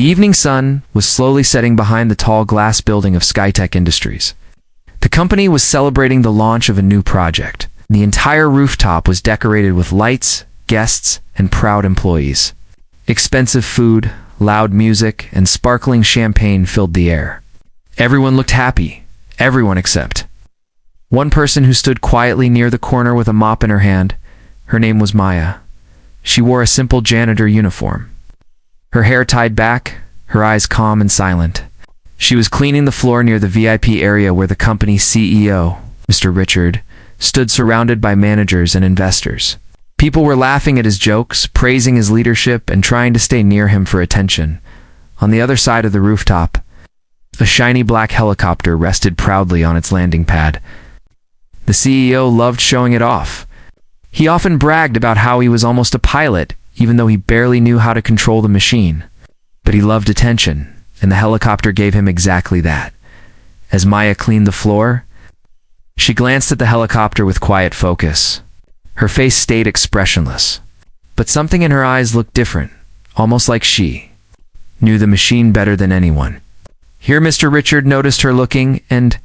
The evening sun was slowly setting behind the tall glass building of Skytech Industries. The company was celebrating the launch of a new project. The entire rooftop was decorated with lights, guests, and proud employees. Expensive food, loud music, and sparkling champagne filled the air. Everyone looked happy, everyone except one person who stood quietly near the corner with a mop in her hand. Her name was Maya. She wore a simple janitor uniform. Her hair tied back, her eyes calm and silent. She was cleaning the floor near the VIP area where the company's CEO, Mr. Richard, stood surrounded by managers and investors. People were laughing at his jokes, praising his leadership, and trying to stay near him for attention. On the other side of the rooftop, a shiny black helicopter rested proudly on its landing pad. The CEO loved showing it off. He often bragged about how he was almost a pilot, even though he barely knew how to control the machine. But he loved attention, and the helicopter gave him exactly that. As Maya cleaned the floor, she glanced at the helicopter with quiet focus. Her face stayed expressionless, but something in her eyes looked different, almost like she knew the machine better than anyone. Here Mr. Richard noticed her looking and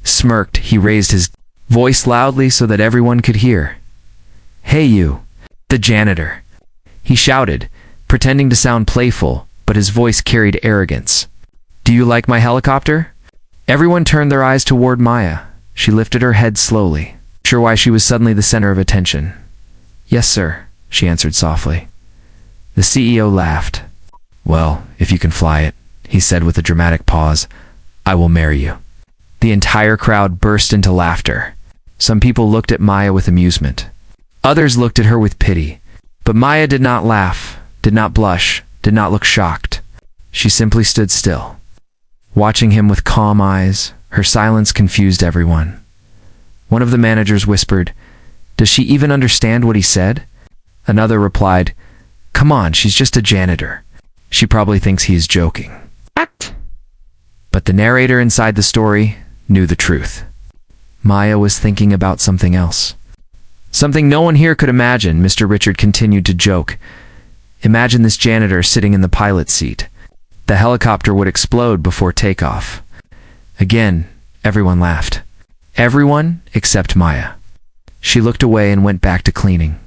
smirked. He raised his voice loudly so that everyone could hear. "Hey you, the janitor," he shouted, pretending to sound playful, but his voice carried arrogance. "Do you like my helicopter?" Everyone turned their eyes toward Maya. She lifted her head slowly, sure why she was suddenly the center of attention. "Yes, sir," she answered softly. The CEO laughed. "Well, if you can fly it," he said with a dramatic pause, "I will marry you." The entire crowd burst into laughter. Some people looked at Maya with amusement. Others looked at her with pity. But Maya did not laugh, did not blush, did not look shocked. She simply stood still, watching him with calm eyes. Her silence confused everyone. One of the managers whispered, "Does she even understand what he said?" Another replied, "Come on, she's just a janitor. She probably thinks he is joking." But the narrator inside the story knew the truth. Maya was thinking about something else. Something no one here could imagine. Mr. Richard continued to joke. "Imagine this janitor sitting in the pilot's seat. The helicopter would explode before takeoff." Again, everyone laughed. Everyone except Maya. She looked away and went back to cleaning.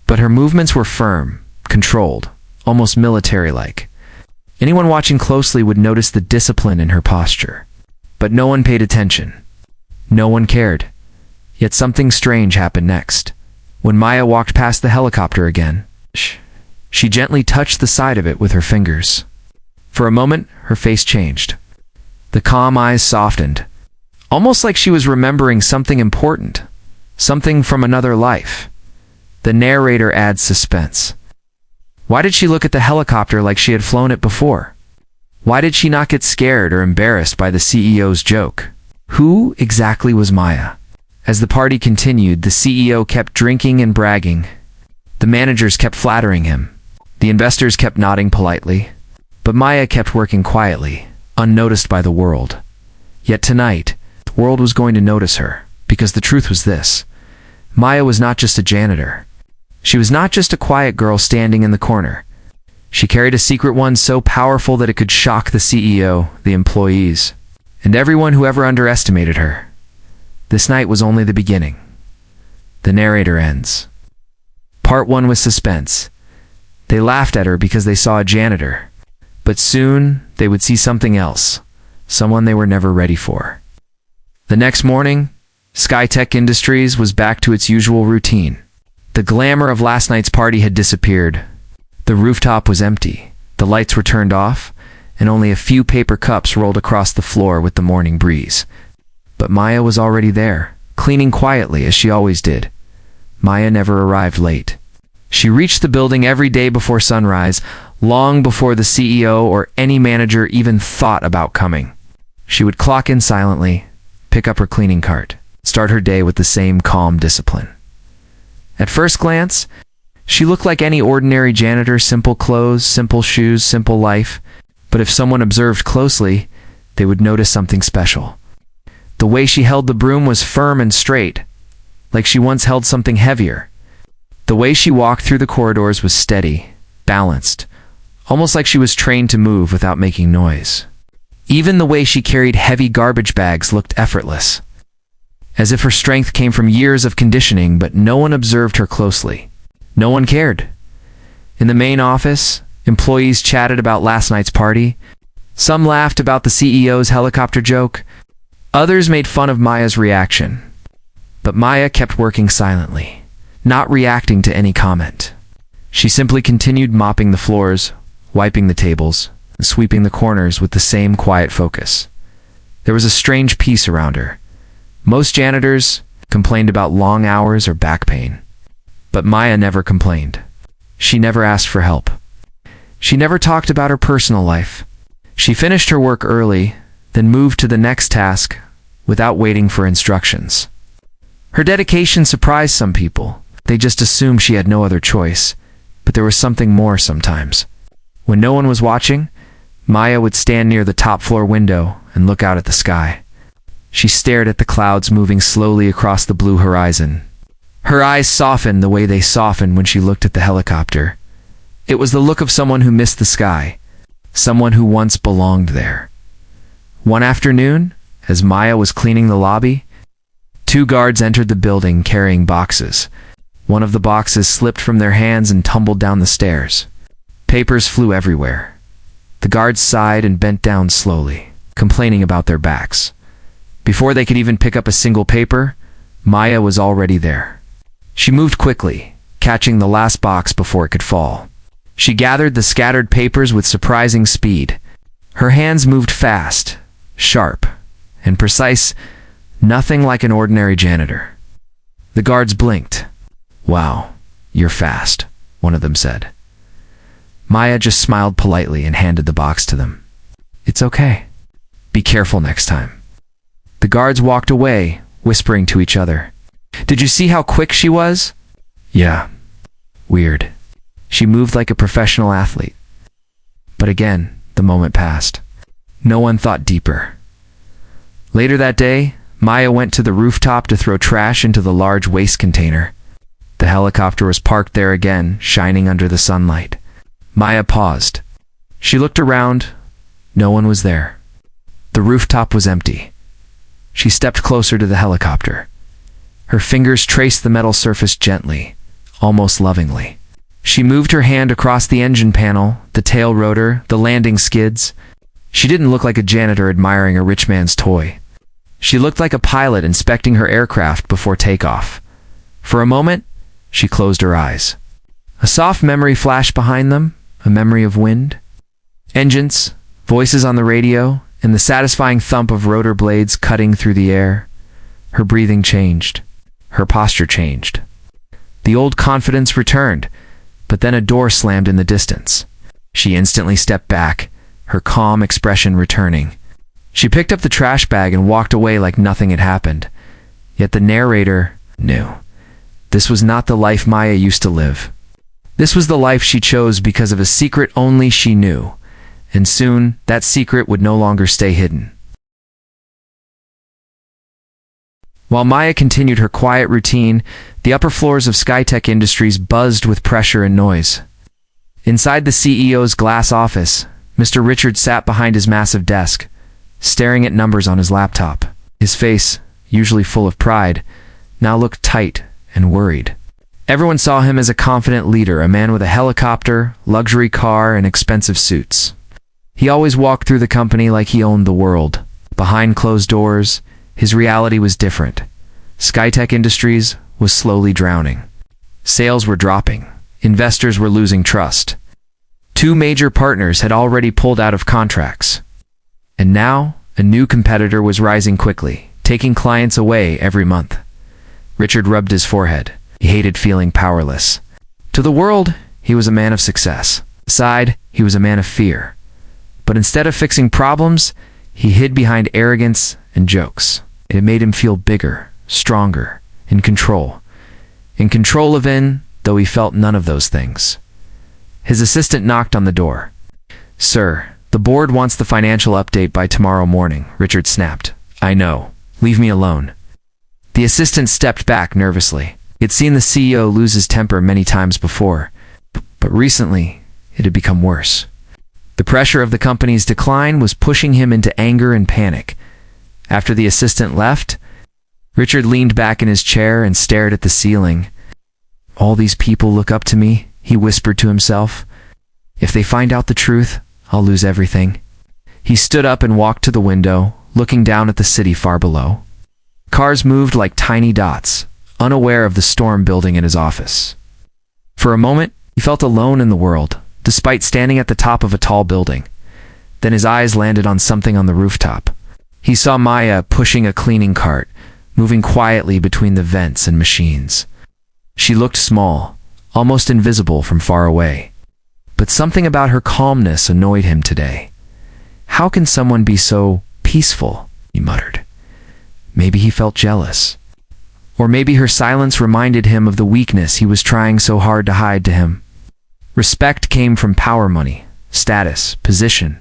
But her movements were firm, controlled, almost military-like. Anyone watching closely would notice the discipline in her posture. But no one paid attention. No one cared. Yet something strange happened next. When Maya walked past the helicopter again, she gently touched the side of it with her fingers. For a moment, her face changed. The calm eyes softened, almost like she was remembering something important, something from another life. The narrator adds suspense. Why did she look at the helicopter like she had flown it before? Why did she not get scared or embarrassed by the CEO's joke? Who exactly was Maya? As the party continued, the CEO kept drinking and bragging. The managers kept flattering him. The investors kept nodding politely. But Maya kept working quietly, unnoticed by the world. Yet tonight, the world was going to notice her, because the truth was this. Maya was not just a janitor. She was not just a quiet girl standing in the corner. She carried a secret one so powerful that it could shock the CEO, the employees, and everyone who ever underestimated her. This night was only the beginning. The narrator ends. Part 1 was suspense. They laughed at her because they saw a janitor. But soon, they would see something else, someone they were never ready for. The next morning, Skytech Industries was back to its usual routine. The glamour of last night's party had disappeared. The rooftop was empty, the lights were turned off, and only a few paper cups rolled across the floor with the morning breeze. But Maya was already there, cleaning quietly as she always did. Maya never arrived late. She reached the building every day before sunrise, long before the CEO or any manager even thought about coming. She would clock in silently, pick up her cleaning cart, start her day with the same calm discipline. At first glance, she looked like any ordinary janitor, simple clothes, simple shoes, simple life. But if someone observed closely, they would notice something special. The way she held the broom was firm and straight, like she once held something heavier. The way she walked through the corridors was steady, balanced, almost like she was trained to move without making noise. Even the way she carried heavy garbage bags looked effortless, as if her strength came from years of conditioning, but no one observed her closely. No one cared. In the main office, employees chatted about last night's party. Some laughed about the CEO's helicopter joke. Others made fun of Maya's reaction. But Maya kept working silently, not reacting to any comment. She simply continued mopping the floors, wiping the tables, and sweeping the corners with the same quiet focus. There was a strange peace around her. Most janitors complained about long hours or back pain. But Maya never complained. She never asked for help. She never talked about her personal life. She finished her work early, then moved to the next task without waiting for instructions. Her dedication surprised some people. They just assumed she had no other choice. But there was something more sometimes. When no one was watching, Maya would stand near the top floor window and look out at the sky. She stared at the clouds moving slowly across the blue horizon. Her eyes softened the way they softened when she looked at the helicopter. It was the look of someone who missed the sky, someone who once belonged there. One afternoon, as Maya was cleaning the lobby, 2 guards entered the building carrying boxes. One of the boxes slipped from their hands and tumbled down the stairs. Papers flew everywhere. The guards sighed and bent down slowly, complaining about their backs. Before they could even pick up a single paper, Maya was already there. She moved quickly, catching the last box before it could fall. She gathered the scattered papers with surprising speed. Her hands moved fast, sharp, and precise, nothing like an ordinary janitor. The guards blinked. "Wow, you're fast," one of them said. Maya just smiled politely and handed the box to them. "It's okay. Be careful next time." The guards walked away, whispering to each other. "Did you see how quick she was?" "Yeah. Weird. She moved like a professional athlete." But again, the moment passed. No one thought deeper. Later that day, Maya went to the rooftop to throw trash into the large waste container. The helicopter was parked there again, shining under the sunlight. Maya paused. She looked around. No one was there. The rooftop was empty. She stepped closer to the helicopter. Her fingers traced the metal surface gently, almost lovingly. She moved her hand across the engine panel, the tail rotor, the landing skids. She didn't look like a janitor admiring a rich man's toy. She looked like a pilot inspecting her aircraft before takeoff. For a moment, she closed her eyes. A soft memory flashed behind them, a memory of wind, engines, voices on the radio, and the satisfying thump of rotor blades cutting through the air. Her breathing changed. Her posture changed. The old confidence returned, but then a door slammed in the distance. She instantly stepped back, her calm expression returning. She picked up the trash bag and walked away like nothing had happened. Yet the narrator knew. This was not the life Maya used to live. This was the life she chose because of a secret only she knew, and soon that secret would no longer stay hidden. While Maya continued her quiet routine, the upper floors of Skytech Industries buzzed with pressure and noise. Inside the CEO's glass office, Mr. Richard sat behind his massive desk, staring at numbers on his laptop. His face, usually full of pride, now looked tight and worried. Everyone saw him as a confident leader, a man with a helicopter, luxury car, and expensive suits. He always walked through the company like he owned the world. Behind closed doors, his reality was different. Skytech Industries was slowly drowning. Sales were dropping. Investors were losing trust. 2 major partners had already pulled out of contracts. And now, a new competitor was rising quickly, taking clients away every month. Richard rubbed his forehead. He hated feeling powerless. To the world, he was a man of success. Inside, he was a man of fear. But instead of fixing problems, he hid behind arrogance and jokes. It made him feel bigger, stronger, in control. In control of though he felt none of those things. His assistant knocked on the door. "Sir, the board wants the financial update by tomorrow morning," Richard snapped. "I know. Leave me alone." The assistant stepped back nervously. He had seen the CEO lose his temper many times before, but recently it had become worse. The pressure of the company's decline was pushing him into anger and panic. After the assistant left, Richard leaned back in his chair and stared at the ceiling. "All these people look up to me," he whispered to himself. "If they find out the truth, I'll lose everything." He stood up and walked to the window, looking down at the city far below. Cars moved like tiny dots, unaware of the storm building in his office. For a moment, he felt alone in the world, despite standing at the top of a tall building. Then his eyes landed on something on the rooftop. He saw Maya pushing a cleaning cart, moving quietly between the vents and machines. She looked small, almost invisible from far away. But something about her calmness annoyed him today. "How can someone be so peaceful?" he muttered. Maybe he felt jealous. Or maybe her silence reminded him of the weakness he was trying so hard to hide to him. Respect came from power, money, status, position.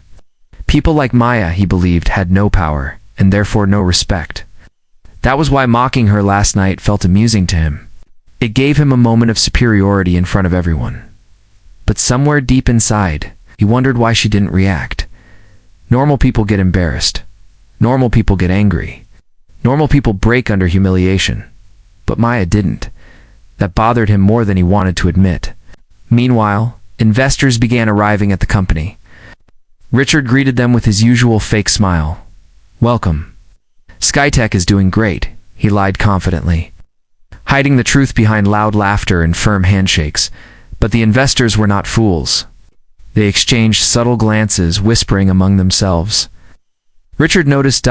People like Maya, he believed, had no power, and therefore no respect. That was why mocking her last night felt amusing to him. It gave him a moment of superiority in front of everyone. But somewhere deep inside, he wondered why she didn't react. Normal people get embarrassed. Normal people get angry. Normal people break under humiliation. But Maya didn't. That bothered him more than he wanted to admit. Meanwhile, investors began arriving at the company. Richard greeted them with his usual fake smile. "Welcome. Skytech is doing great," he lied confidently, hiding the truth behind loud laughter and firm handshakes. But the investors were not fools. They exchanged subtle glances, whispering among themselves. Richard noticed.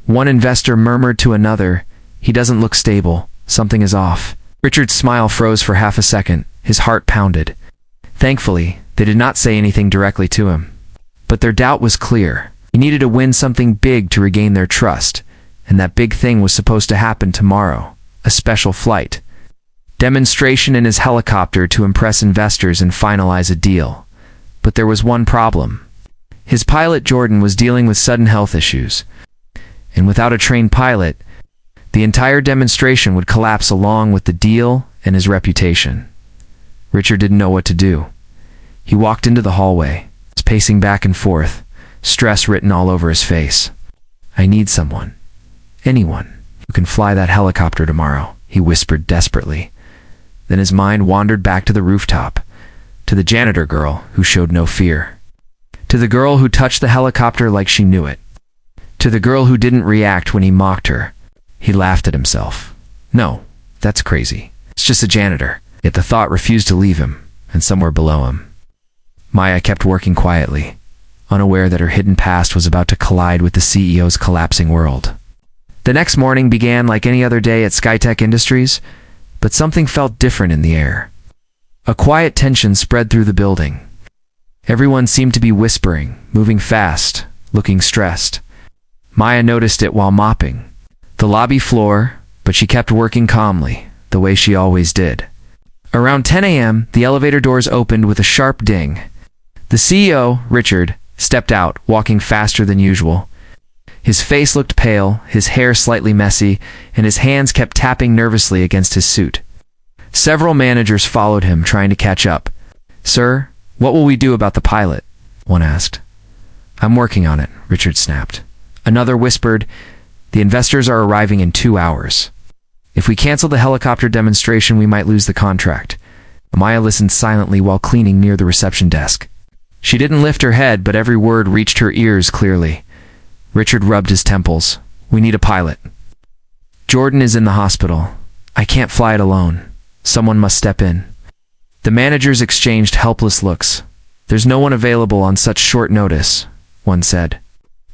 One investor murmured to another, "He doesn't look stable. Something is off." Richard's smile froze for half a second. His heart pounded. Thankfully, they did not say anything directly to him. But their doubt was clear. He needed to win something big to regain their trust, and that big thing was supposed to happen tomorrow. A special flight. Demonstration in his helicopter to impress investors and finalize a deal. But there was one problem. His pilot, Jordan, was dealing with sudden health issues. And without a trained pilot, the entire demonstration would collapse along with the deal and his reputation. Richard didn't know what to do. He walked into the hallway, pacing back and forth, stress written all over his face. "I need someone. Anyone who can fly that helicopter tomorrow," he whispered desperately. Then his mind wandered back to the rooftop, to the janitor girl who showed no fear, to the girl who touched the helicopter like she knew it, to the girl who didn't react when he mocked her. He laughed at himself. No, that's crazy. It's just a janitor. Yet the thought refused to leave him, and somewhere below him, Maya kept working quietly, unaware that her hidden past was about to collide with the CEO's collapsing world. The next morning began like any other day at Skytech Industries, but something felt different in the air. A quiet tension spread through the building. Everyone seemed to be whispering, moving fast, looking stressed. Maya noticed it while mopping the lobby floor, but she kept working calmly, the way she always did. Around 10 a.m., the elevator doors opened with a sharp ding. The CEO, Richard, stepped out, walking faster than usual. His face looked pale, his hair slightly messy, and his hands kept tapping nervously against his suit. Several managers followed him, trying to catch up. "Sir, what will we do about the pilot?" one asked. "I'm working on it," Richard snapped. Another whispered, "The investors are arriving in 2 hours. If we cancel the helicopter demonstration, we might lose the contract." Maya listened silently while cleaning near the reception desk. She didn't lift her head, but every word reached her ears clearly. Richard rubbed his temples. "We need a pilot. Jordan is in the hospital. I can't fly it alone. Someone must step in." The managers exchanged helpless looks. "There's no one available on such short notice," one said.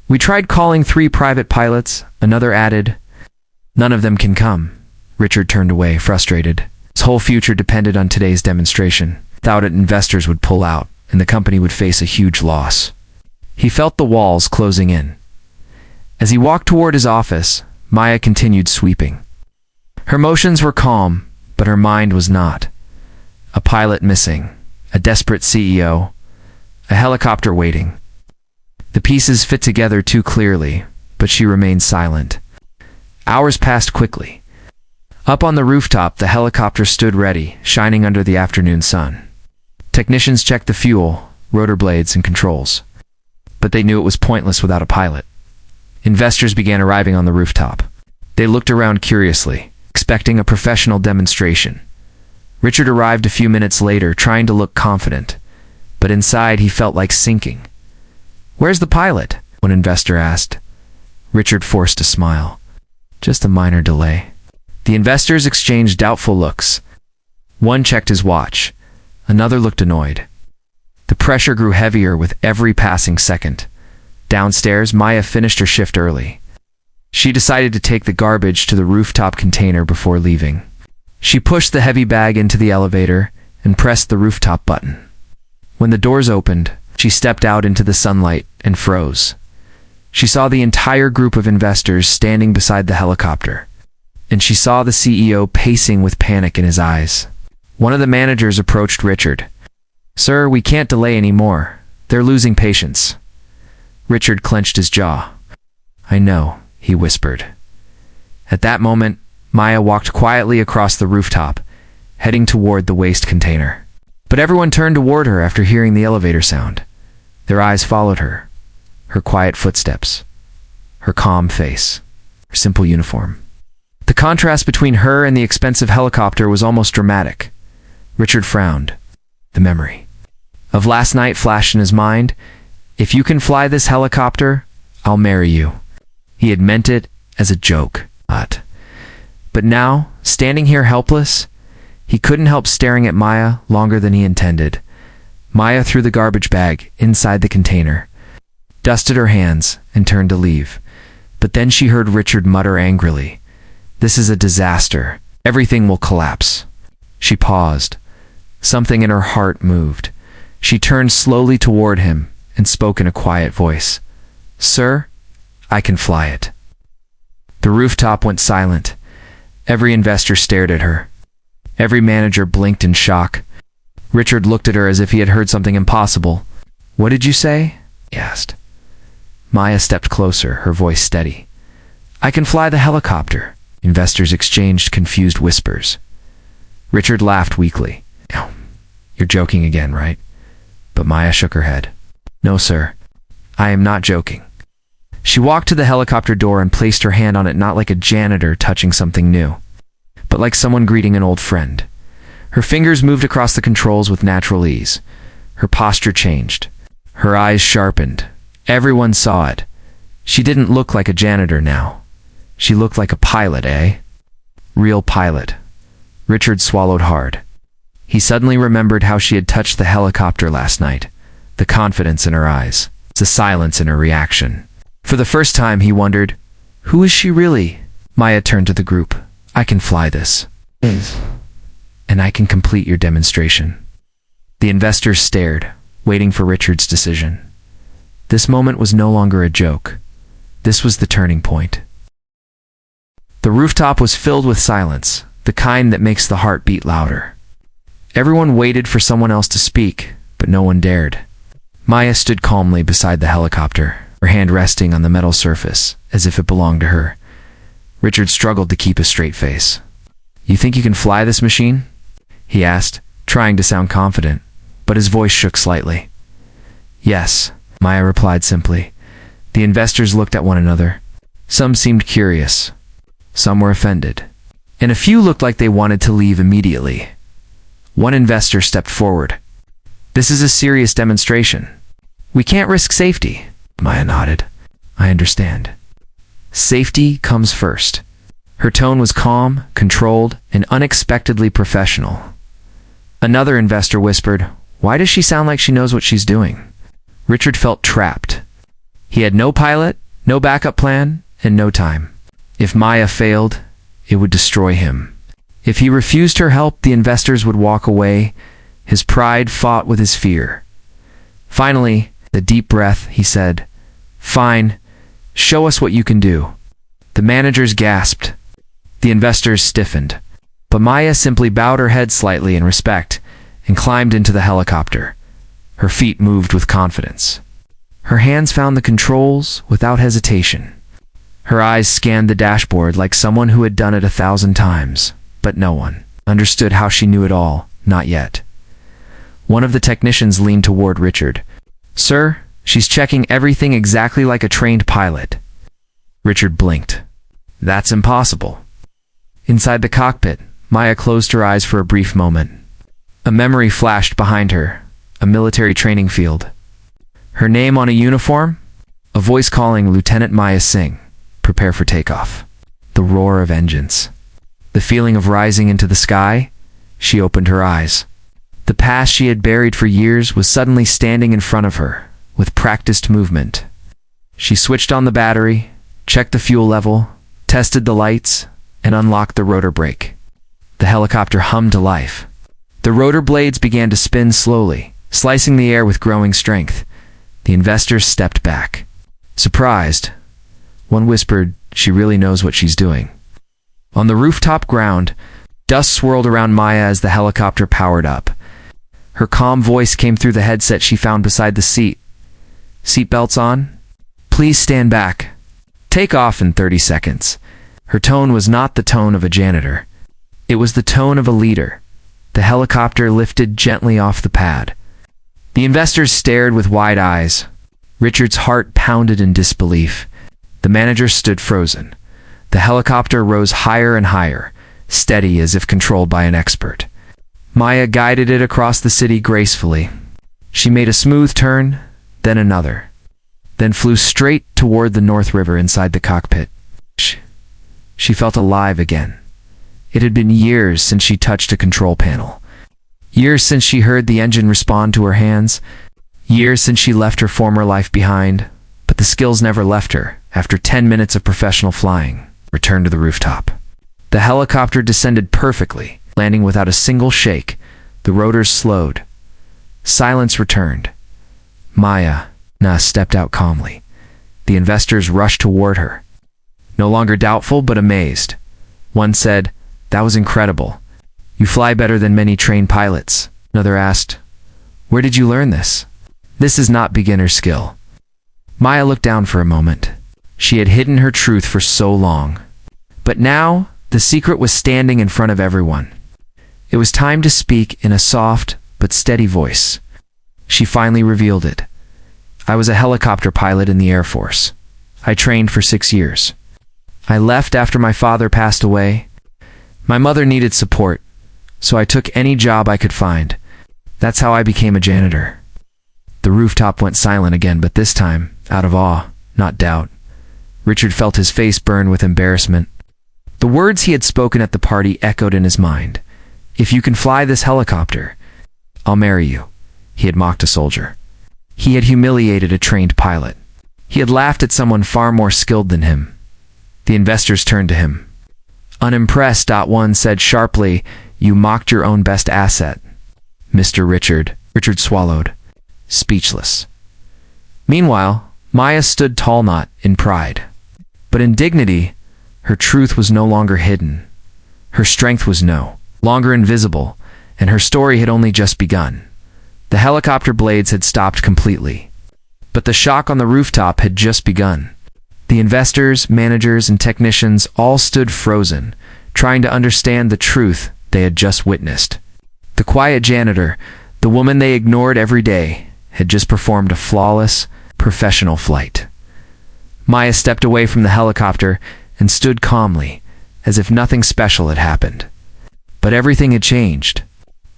"We tried calling 3 private pilots," another added. "None of them can come." Richard turned away, frustrated. His whole future depended on today's demonstration. Without it, investors would pull out, and the company would face a huge loss. He felt the walls closing in. As he walked toward his office, Maya continued sweeping. Her motions were calm, but her mind was not. A pilot missing, a desperate CEO, a helicopter waiting. The pieces fit together too clearly, but she remained silent. Hours passed quickly. Up on the rooftop, the helicopter stood ready, shining under the afternoon sun. Technicians checked the fuel, rotor blades, and controls. but they knew it was pointless without a pilot. Investors began arriving on the rooftop. They looked around curiously, expecting a professional demonstration. Richard arrived a few minutes later, trying to look confident, but inside he felt like sinking. "Where's the pilot?" one investor asked. Richard forced a smile. "Just a minor delay." The investors exchanged doubtful looks. One checked his watch. Another looked annoyed. The pressure grew heavier with every passing second. Downstairs, Maya finished her shift early. She decided to take the garbage to the rooftop container before leaving. She pushed the heavy bag into the elevator and pressed the rooftop button. When the doors opened, she stepped out into the sunlight and froze. She saw the entire group of investors standing beside the helicopter, and she saw the CEO pacing with panic in his eyes. One of the managers approached Richard. "Sir, we can't delay anymore. They're losing patience." Richard clenched his jaw. "I know," he whispered. At that moment, Maya walked quietly across the rooftop, heading toward the waste container. But everyone turned toward her after hearing the elevator sound. Their eyes followed her. Her quiet footsteps, her calm face, her simple uniform. The contrast between her and the expensive helicopter was almost dramatic. Richard frowned. The memory of last night flashed in his mind. "If you can fly this helicopter, I'll marry you." He had meant it as a joke. But now, standing here helpless, he couldn't help staring at Maya longer than he intended. Maya threw the garbage bag inside the container, dusted her hands, and turned to leave. But then she heard Richard mutter angrily, "This is a disaster. Everything will collapse." She paused. Something in her heart moved. She turned slowly toward him and spoke in a quiet voice. "Sir, I can fly it." The rooftop went silent. Every investor stared at her. Every manager blinked in shock. Richard looked at her as if he had heard something impossible. "What did you say?" he asked. Maya stepped closer, her voice steady. "I can fly the helicopter." Investors exchanged confused whispers. Richard laughed weakly. "You're joking again, right?" But Maya shook her head. "No, sir. I am not joking." She walked to the helicopter door and placed her hand on it, not like a janitor touching something new, but like someone greeting an old friend. Her fingers moved across the controls with natural ease. Her posture changed. Her eyes sharpened. Everyone saw it. She didn't look like a janitor now. She looked like a pilot, Real pilot. Richard swallowed hard. He suddenly remembered how she had touched the helicopter last night. The confidence in her eyes. The silence in her reaction. For the first time, he wondered, who is she really? Maya turned to the group. "I can fly this. And I can complete your demonstration." The investors stared, waiting for Richard's decision. This moment was no longer a joke. This was the turning point. The rooftop was filled with silence, the kind that makes the heart beat louder. Everyone waited for someone else to speak, but no one dared. Maya stood calmly beside the helicopter, her hand resting on the metal surface, as if it belonged to her. Richard struggled to keep a straight face. "You think you can fly this machine?" he asked, trying to sound confident, but his voice shook slightly. "Yes," Maya replied simply. The investors looked at one another. Some seemed curious. Some were offended. And a few looked like they wanted to leave immediately. One investor stepped forward. "This is a serious demonstration. We can't risk safety." Maya nodded. "I understand." Safety comes first. Her tone was calm, controlled, and unexpectedly professional. Another investor whispered, "Why does she sound like she knows what she's doing?" Richard felt trapped. He had no pilot, no backup plan, and no time. If Maya failed, it would destroy him. If he refused her help, the investors would walk away. His pride fought with his fear. Finally, with a deep breath, he said, "Fine, show us what you can do." The managers gasped. The investors stiffened. But Maya simply bowed her head slightly in respect and climbed into the helicopter. Her feet moved with confidence. Her hands found the controls without hesitation. Her eyes scanned the dashboard like someone who had done it 1,000 times, but no one understood how she knew it all, not yet. One of the technicians leaned toward Richard. "Sir, She's checking everything exactly like a trained pilot. Richard blinked. That's impossible. Inside the cockpit, Maya closed her eyes for a brief moment. A memory flashed behind her, a military training field. Her name on a uniform? A voice calling Lieutenant Maya Singh, prepare for takeoff. The roar of engines. The feeling of rising into the sky. She opened her eyes. The past she had buried for years was suddenly standing in front of her, with practiced movement. She switched on the battery, checked the fuel level, tested the lights, and unlocked the rotor brake. The helicopter hummed to life. The rotor blades began to spin slowly, slicing the air with growing strength. The investors stepped back. Surprised, one whispered, "She really knows what she's doing." On the rooftop ground, dust swirled around Maya as the helicopter powered up. Her calm voice came through the headset she found beside the seat. "Seatbelts on? Please stand back. Take off in 30 seconds." Her tone was not the tone of a janitor. It was the tone of a leader. The helicopter lifted gently off the pad. The investors stared with wide eyes. Richard's heart pounded in disbelief. The manager stood frozen. The helicopter rose higher and higher, steady as if controlled by an expert. Maya guided it across the city gracefully. She made a smooth turn, then another, then flew straight toward the North River inside the cockpit. She felt alive again. It had been years since she touched a control panel. Years since she heard the engine respond to her hands. Years since she left her former life behind. But the skills never left her. After 10 minutes of professional flying, returned to the rooftop. The helicopter descended perfectly, landing without a single shake. The rotors slowed. Silence returned. Maya stepped out calmly. The investors rushed toward her. No longer doubtful, but amazed. One said, "That was incredible. You fly better than many trained pilots." Another asked, "Where did you learn this?" "This is not beginner skill." Maya looked down for a moment. She had hidden her truth for so long. But now, the secret was standing in front of everyone. It was time to speak in a soft but steady voice. She finally revealed it. "I was a helicopter pilot in the Air Force. I trained for 6 years. I left after my father passed away. My mother needed support, so I took any job I could find. That's how I became a janitor." The rooftop went silent again, but this time, out of awe, not doubt. Richard felt his face burn with embarrassment. The words he had spoken at the party echoed in his mind. "If you can fly this helicopter, I'll marry you." He had mocked a soldier. He had humiliated a trained pilot. He had laughed at someone far more skilled than him. The investors turned to him. Unimpressed, one said sharply, "You mocked your own best asset." "Mr. Richard." Richard swallowed, speechless. Meanwhile, Maya stood tall, not in pride, but in dignity. Her truth was no longer hidden. Her strength was no longer invisible, and her story had only just begun. The helicopter blades had stopped completely, but the shock on the rooftop had just begun. The investors, managers, and technicians all stood frozen, trying to understand the truth they had just witnessed. The quiet janitor, the woman they ignored every day, had just performed a flawless, professional flight. Maya stepped away from the helicopter and stood calmly, as if nothing special had happened. But everything had changed.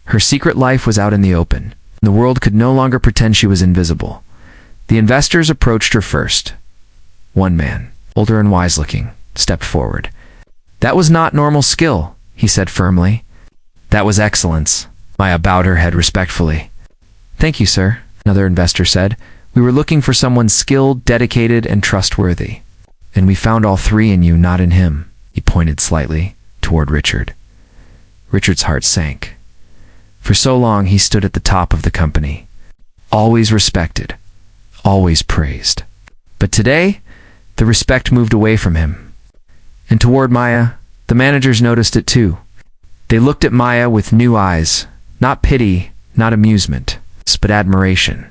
Her secret life was out in the open. The world could no longer pretend she was invisible. The investors approached her first. One man, older and wise-looking, stepped forward. "That was not normal skill," he said firmly. "That was excellence." Maya bowed her head respectfully. "Thank you, sir," another investor said. "We were looking for someone skilled, dedicated, and trustworthy. And we found all three in you, not in him." He pointed slightly toward Richard. Richard's heart sank. For so long he stood at the top of the company, always respected, always praised. But today, the respect moved away from him. And toward Maya, the managers noticed it too. They looked at Maya with new eyes, not pity, not amusement, but admiration.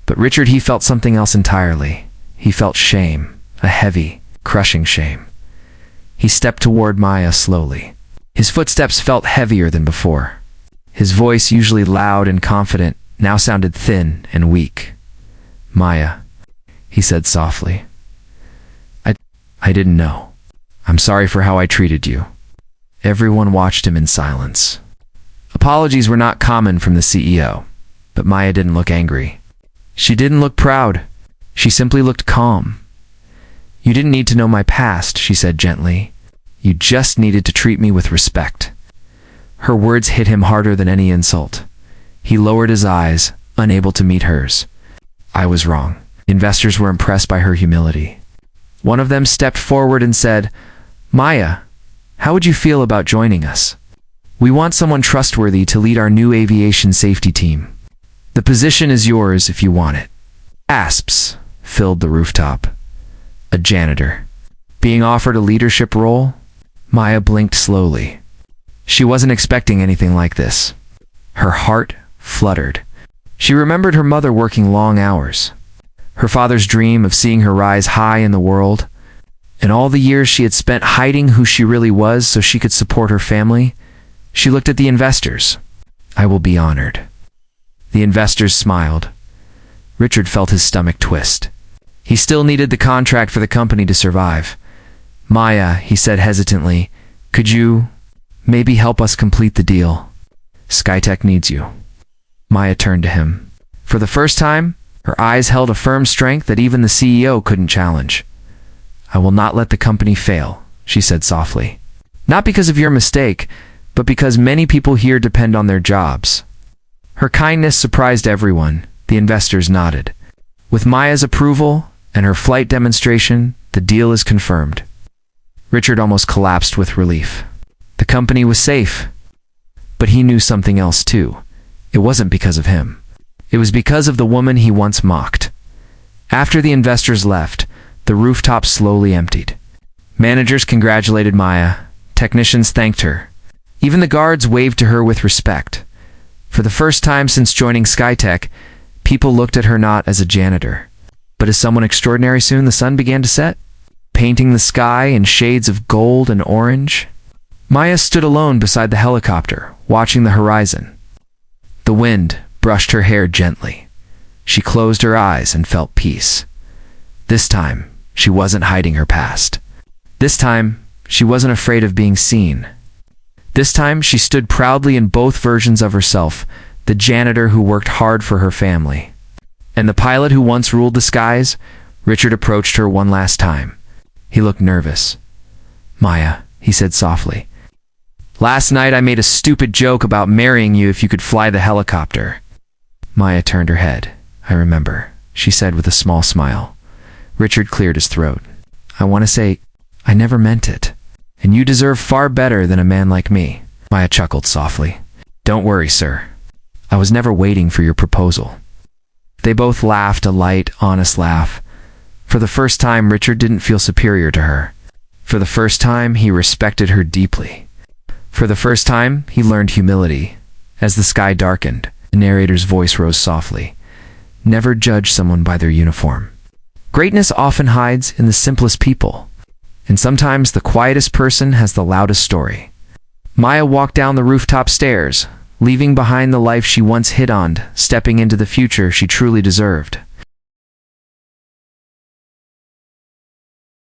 But Richard, he felt something else entirely. He felt shame, a heavy, crushing shame. He stepped toward Maya slowly. His footsteps felt heavier than before. His voice, usually loud and confident, now sounded thin and weak. Maya, he said softly. I didn't know. I'm sorry for how I treated you. Everyone watched him in silence. Apologies were not common from the CEO, but Maya didn't look angry. She didn't look proud. She simply looked calm. You didn't need to know my past, she said gently. You just needed to treat me with respect. Her words hit him harder than any insult. He lowered his eyes, unable to meet hers. I was wrong. Investors were impressed by her humility. One of them stepped forward and said, Maya, how would you feel about joining us? We want someone trustworthy to lead our new aviation safety team. The position is yours if you want it. Gasps filled the rooftop. A janitor. Being offered a leadership role? Maya blinked slowly. She wasn't expecting anything like this. Her heart fluttered. She remembered her mother working long hours, her father's dream of seeing her rise high in the world, and all the years she had spent hiding who she really was so she could support her family. She looked at the investors. I will be honored. The investors smiled. Richard felt his stomach twist. He still needed the contract for the company to survive. Maya, he said hesitantly, could you maybe help us complete the deal? Skytech needs you. Maya turned to him. For the first time, her eyes held a firm strength that even the CEO couldn't challenge. I will not let the company fail, she said softly. Not because of your mistake, but because many people here depend on their jobs. Her kindness surprised everyone. The investors nodded. With Maya's approval and her flight demonstration, the deal is confirmed. Richard almost collapsed with relief. The company was safe. But he knew something else too. It wasn't because of him. It was because of the woman he once mocked. After the investors left, the rooftop slowly emptied. Managers congratulated Maya. Technicians thanked her. Even the guards waved to her with respect. For the first time since joining Skytech, people looked at her not as a janitor, but as someone extraordinary. Soon the sun began to set, painting the sky in shades of gold and orange. Maya stood alone beside the helicopter, watching the horizon. The wind brushed her hair gently. She closed her eyes and felt peace. This time, she wasn't hiding her past. This time, she wasn't afraid of being seen. This time, she stood proudly in both versions of herself, the janitor who worked hard for her family, and the pilot who once ruled the skies. Richard approached her one last time. He looked nervous. Maya, he said softly, last night I made a stupid joke about marrying you if you could fly the helicopter. Maya turned her head. I remember, she said with a small smile. Richard cleared his throat. I want to say, I never meant it. And you deserve far better than a man like me. Maya chuckled softly. Don't worry, sir. I was never waiting for your proposal. They both laughed, a light, honest laugh. For the first time, Richard didn't feel superior to her. For the first time, he respected her deeply. For the first time, he learned humility. As the sky darkened, the narrator's voice rose softly. Never judge someone by their uniform. Greatness often hides in the simplest people. And sometimes the quietest person has the loudest story. Maya walked down the rooftop stairs, leaving behind the life she once hid on, stepping into the future she truly deserved.